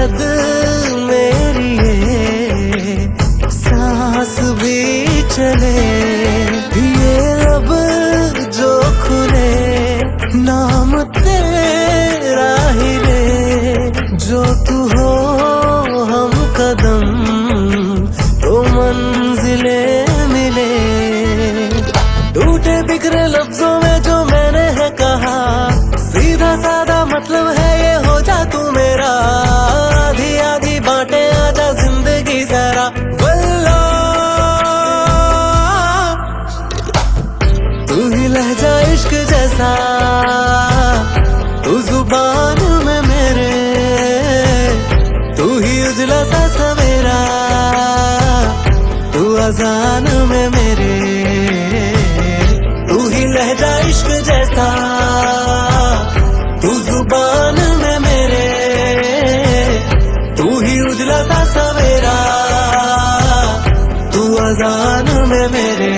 शायद मेरी ये सांस भी चले, ये लब जो खुले नाम तेरा ही ले। जो तू हो हम कदम तो मंजिले मिले। टूटे बिखरे लफ्जों में जो मैंने है कहा, सीधा सादा मतलब है ये हो जा तू मेरा। आधी आधी बांटे आजा जिंदगी जरा वल्ला। तू ही लहजा इश्क जैसा, तू जुबान में मेरे, तू ही उजला सा सवेरा, तू अजान में मेरे। तू ही लहजा इश्क जैसा, तू जुबान में मेरे, तू ही उजला सा सवेरा, तू अजान में मेरे।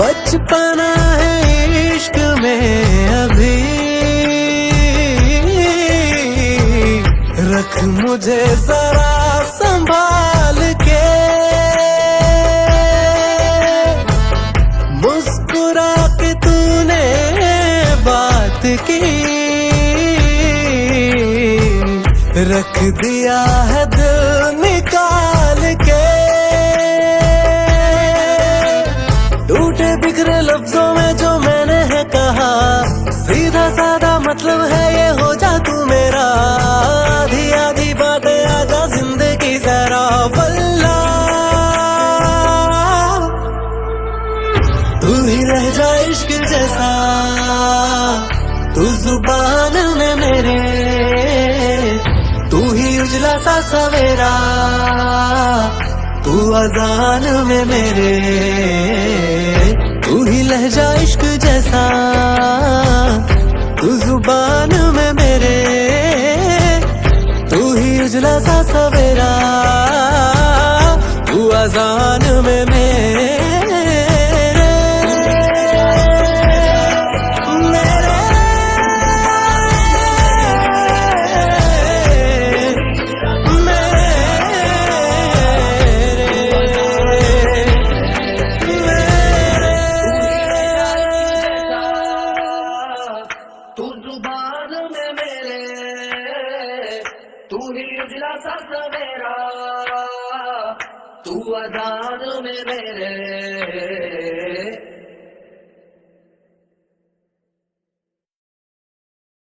बचपना है इश्क में अभी, रख मुझे जरा संभाल के। मुस्कुरा के तूने बात की, रख दिया है दिल निकाल के। टूटे बिखरे लफ्जों में जो मैंने है कहा, सीधा सादा मतलब है ये हो जा तू मेरा। आधी आधी बातें आजा जिंदगी जरा वल्ला। तू ही रह जा इश्क जैसा, तू जुबान में मेरे, तू ही उजला सा सवेरा, तू अजान में मेरे। तू ही लहजा इश्क जैसा, तू जुबान में मेरे, तू ही उजला सा सवेरा, तू अजान में मेरे। तू ही उजला सा सवेरा, तू अजान में मेरे।